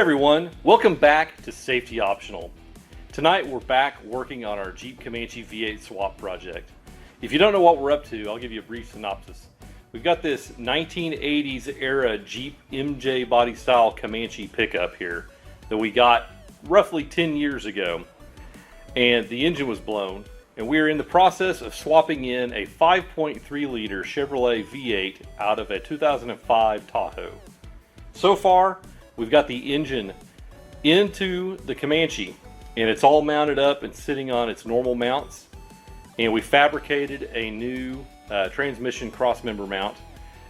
everyone, welcome back to Safety Optional. Tonight we're back working on our Jeep Comanche V8 swap project. If you don't know what we're up to, I'll give you a brief synopsis. We've got this 1980s era Jeep MJ body style Comanche pickup here that we got roughly 10 years ago, and the engine was blown, and we are in the process of swapping in a 5.3 liter Chevrolet V8 out of a 2005 Tahoe. So far, we've got the engine into the Comanche, and it's all mounted up and sitting on its normal mounts. And we fabricated a new transmission crossmember mount.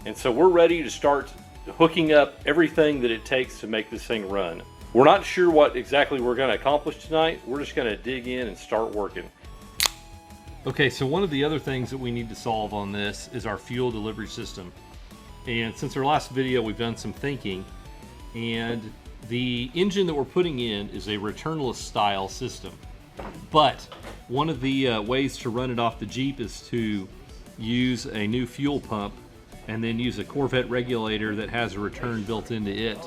And so we're ready to start hooking up everything that it takes to make this thing run. We're not sure what exactly we're going to accomplish tonight. We're just going to dig in and start working. Okay, so one of the other things that we need to solve on this is our fuel delivery system. And since our last video, we've done some thinking. And the engine that we're putting in is a returnless style system. But one of the ways to run it off the Jeep is to use a new fuel pump and then use a Corvette regulator that has a return built into it,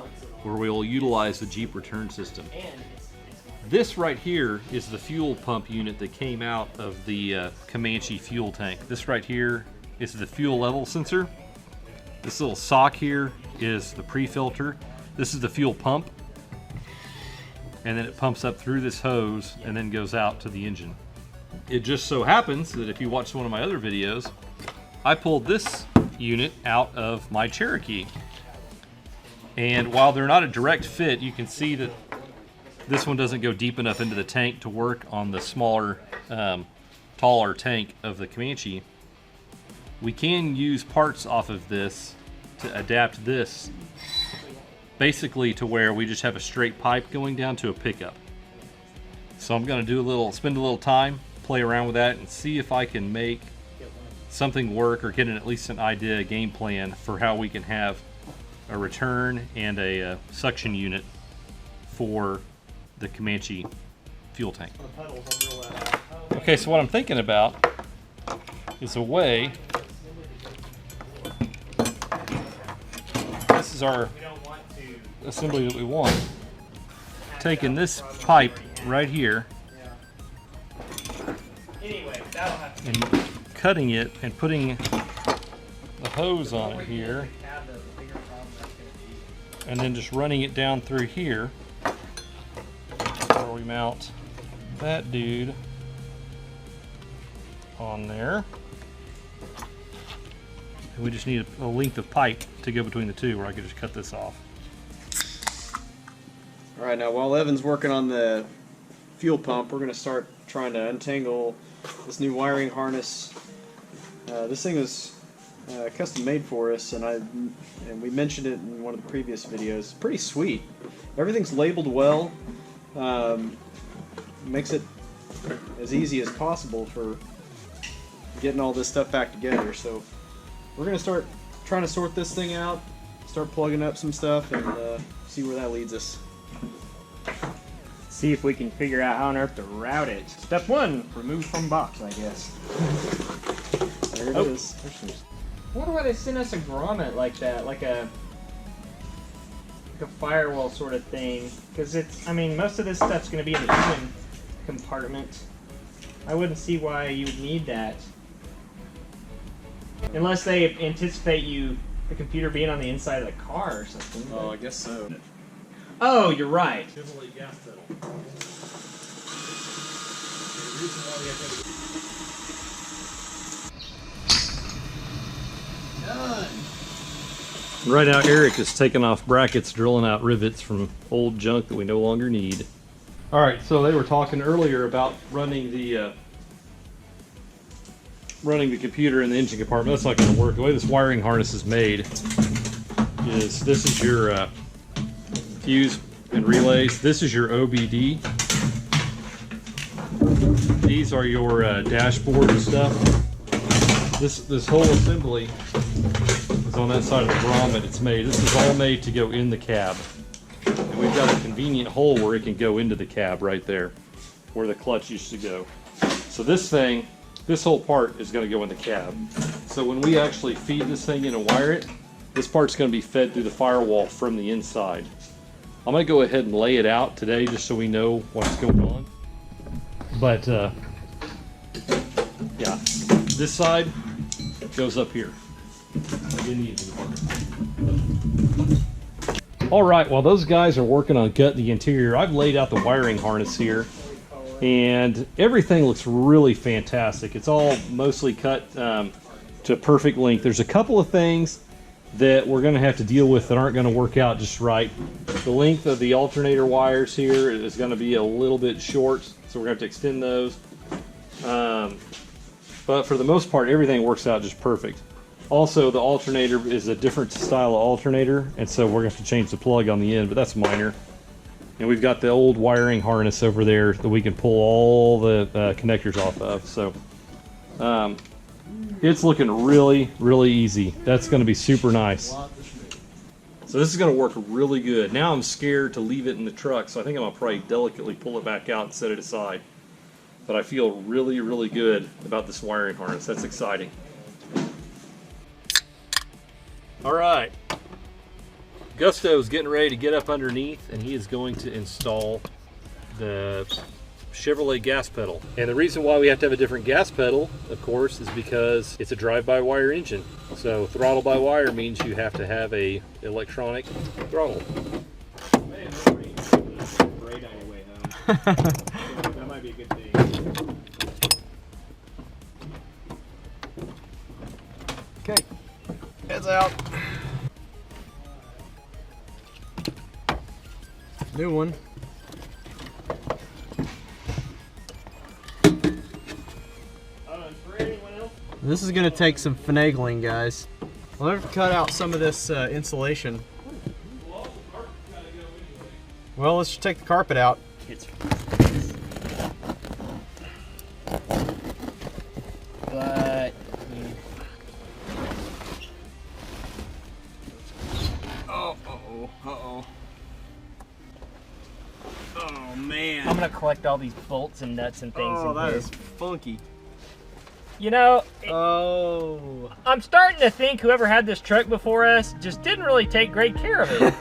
where we'll utilize the Jeep return system. This right here is the fuel pump unit that came out of the Comanche fuel tank. This right here is the fuel level sensor. This little sock here is the pre-filter. This is the fuel pump, and then it pumps up through this hose and then goes out to the engine. It just so happens that if you watched one of my other videos, I pulled this unit out of my Cherokee. And while they're not a direct fit, you can see that this one doesn't go deep enough into the tank to work on the smaller, taller tank of the Comanche. We can use parts off of this to adapt this basically to where we just have a straight pipe going down to a pickup. So I'm going to spend a little time, play around with that, and see if I can make something work or get at least an idea, a game plan for how we can have a return and a suction unit for the Comanche fuel tank. Okay, so what I'm thinking about is a way. This is our assembly that we want. Taking this pipe right here and cutting it and putting the hose on it here, and then just running it down through here where we mount that dude on there. And we just need a length of pipe to go between the two, where I could just cut this off. Alright, now while Evan's working on the fuel pump, we're going to start trying to untangle this new wiring harness. This thing was custom made for us, and we mentioned it in one of the previous videos. It's pretty sweet. Everything's labeled well. Makes it as easy as possible for getting all this stuff back together. So we're going to start trying to sort this thing out, start plugging up some stuff, and see where that leads us. See if we can figure out how on earth to route it. Step 1, remove from box, I guess. There it is. I wonder why they sent us a grommet like that, like a firewall sort of thing. Because it's, I mean, most of this stuff's going to be in the engine compartment. I wouldn't see why you would need that. Unless they anticipate the computer being on the inside of the car or something. Oh, I guess so. Oh, you're right. Chevrolet gas pedal. Done. Right now, Eric is taking off brackets, drilling out rivets from old junk that we no longer need. All right, so they were talking earlier about running the computer in the engine compartment. That's not going to work. The way this wiring harness is made is this is your fuse and relays. This is your OBD. These are your dashboard and stuff. This whole assembly is on that side of the grommet. It's made. This is all made to go in the cab, and we've got a convenient hole where it can go into the cab right there, where the clutch used to go. So this whole part is going to go in the cab. So when we actually feed this thing in and wire it, this part's going to be fed through the firewall from the inside. I'm going to go ahead and lay it out today just so we know what's going on. But yeah, this side goes up here. All right, while those guys are working on cutting the interior, I've laid out the wiring harness here, and everything looks really fantastic. It's all mostly cut to perfect length. There's a couple of things that we're going to have to deal with that aren't going to work out just right. The length of the alternator wires here is going to be a little bit short, so we're going to have to extend those. But for the most part, everything works out just perfect. Also, the alternator is a different style of alternator, and so we're going to have to change the plug on the end, but that's minor. And we've got the old wiring harness over there that we can pull all the connectors off of. So it's looking really, really easy. That's going to be super nice. So this is going to work really good. Now I'm scared to leave it in the truck, so I think I'm going to probably delicately pull it back out and set it aside. But I feel really, really good about this wiring harness. That's exciting. All right, Gusto is getting ready to get up underneath, and he is going to install the Chevrolet gas pedal. And the reason why we have to have a different gas pedal, of course, is because it's a drive-by-wire engine. So throttle-by-wire means you have to have a electronic throttle. Great on your way home. That might be a good thing. Okay, heads out. New one. This is going to take some finagling, guys. I'll have to cut out some of this insulation. Well, let's just take the carpet out. But oh man! I'm gonna collect all these bolts and nuts and things. Oh, in that here. is funky. You know, Oh. I'm starting to think whoever had this truck before us just didn't really take great care of it.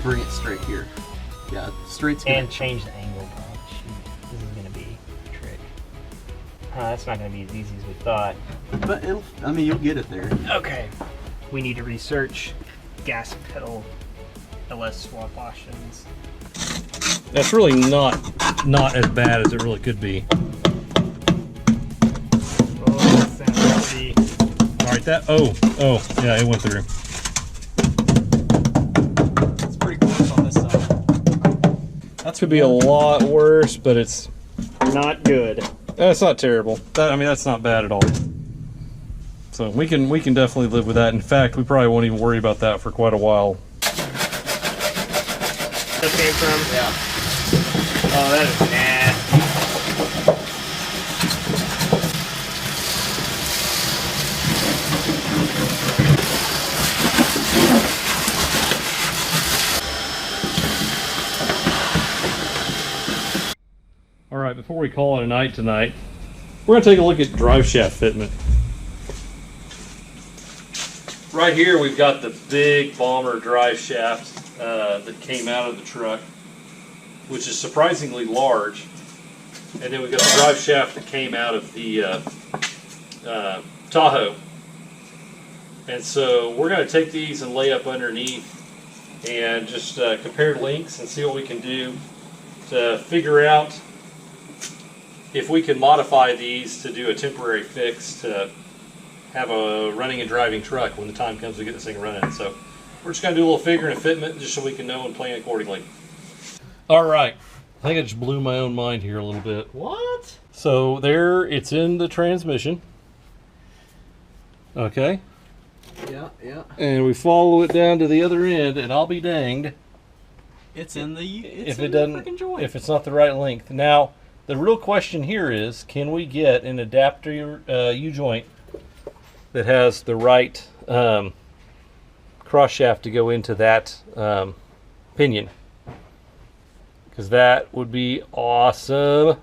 Bring it straight here. Yeah, straight's good. And change the angle. Oh, shoot. This is going to be a trick. That's not going to be as easy as we thought. But it'll, I mean, you'll get it there. Okay. We need to research gas pedal LS swap options. That's really not as bad as it really could be. Oh, that sounds heavy. All right, yeah, it went through. That could be a lot worse, but it's Not good. that's not terrible. I mean, that's not bad at all. So we can definitely live with that. In fact, we probably won't even worry about that for quite a while. That came from? Yeah. Oh, that is nasty. All right, before we call it a night tonight, we're going to take a look at drive shaft fitment. Right here, we've got the big Bomber drive shaft that came out of the truck, which is surprisingly large. And then we've got the drive shaft that came out of the Tahoe. And so we're going to take these and lay up underneath and just compare links and see what we can do to figure out if we can modify these to do a temporary fix to have a running and driving truck when the time comes to get this thing running. So we're just going to do a little figuring and fitment just so we can know and plan accordingly. All right. I think I just blew my own mind here a little bit. What? So there, it's in the transmission. Okay. Yeah, yeah. And we follow it down to the other end, and I'll be danged It's in the if it doesn't, if it's not the right length. Now, The real question here is, can we get an adapter U-joint that has the right cross shaft to go into that pinion? Because that would be awesome.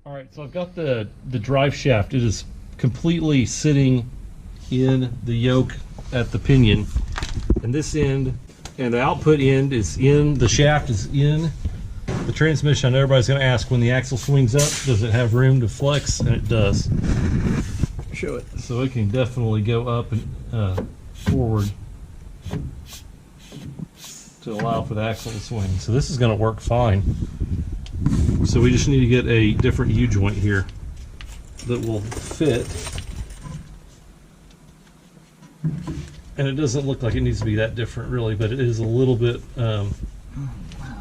All right, so I've got the drive shaft. It is completely sitting in the yoke at the pinion, and this end and the output end is in, the shaft is in the transmission. I know everybody's going to ask, when the axle swings up, does it have room to flex? And it does. Show it. So it can definitely go up and forward to allow for the axle to swing. So this is going to work fine. So we just need to get a different U-joint here that will fit. And it doesn't look like it needs to be that different really, but it is a little bit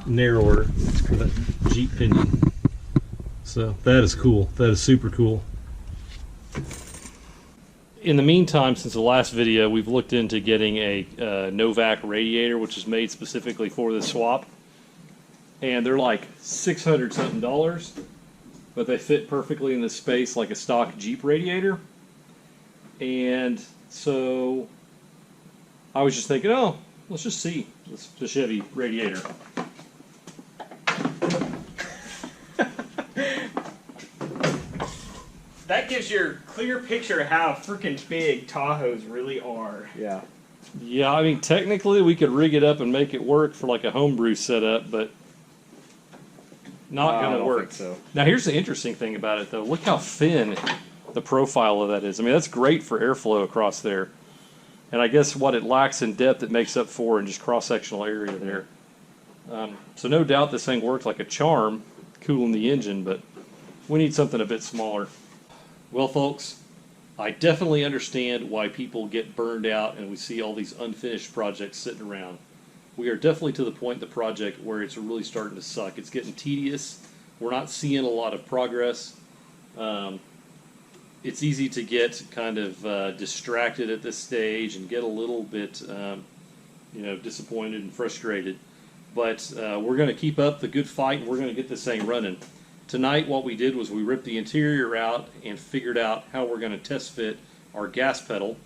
narrower for that Jeep pinion. So that is cool. That is super cool. In the meantime, since the last video, we've looked into getting a Novak radiator, which is made specifically for this swap. And they're like $600 something, but they fit perfectly in this space like a stock Jeep radiator. And so I was just thinking, oh, let's just see the Chevy radiator. That gives you a clear picture of how freaking big Tahoes really are. Yeah. Yeah, I mean, technically we could rig it up and make it work for like a homebrew setup, but not going to work. So. Now, here's the interesting thing about it, though. Look how thin the profile of that is. I mean, that's great for airflow across there. And I guess what it lacks in depth, it makes up for in just cross-sectional area there. So no doubt this thing works like a charm, cooling the engine, but we need something a bit smaller. Well, folks, I definitely understand why people get burned out and we see all these unfinished projects sitting around. We are definitely to the point in the project where it's really starting to suck. It's getting tedious. We're not seeing a lot of progress. It's easy to get kind of distracted at this stage and get a little bit, disappointed and frustrated. But we're going to keep up the good fight, and we're going to get this thing running. Tonight, what we did was we ripped the interior out and figured out how we're going to test fit our gas pedal.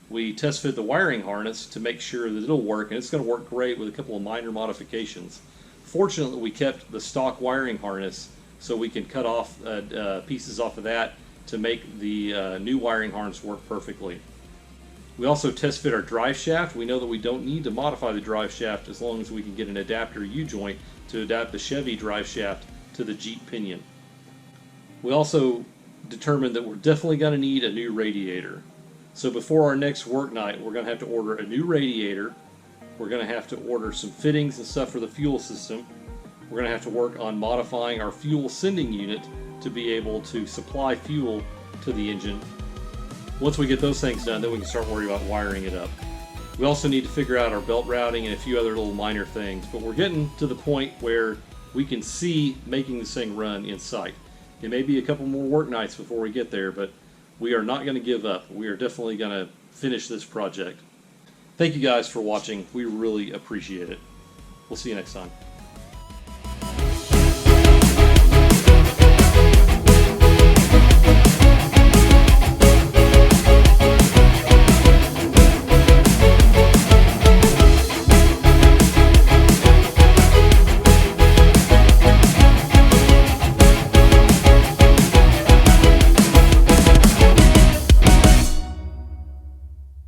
We test fit the wiring harness to make sure that it'll work, and it's going to work great with a couple of minor modifications. Fortunately, we kept the stock wiring harness so we can cut off pieces off of that to make the new wiring harness work perfectly. We also test fit our drive shaft. We know that we don't need to modify the drive shaft as long as we can get an adapter U-joint to adapt the Chevy drive shaft to the Jeep pinion. We also determined that we're definitely going to need a new radiator. So before our next work night, we're going to have to order a new radiator. We're going to have to order some fittings and stuff for the fuel system. We're going to have to work on modifying our fuel sending unit to be able to supply fuel to the engine. Once we get those things done, then we can start worrying about wiring it up. We also need to figure out our belt routing and a few other little minor things, but we're getting to the point where we can see making this thing run in sight. It may be a couple more work nights before we get there, but we are not going to give up. We are definitely going to finish this project. Thank you guys for watching. We really appreciate it. We'll see you next time.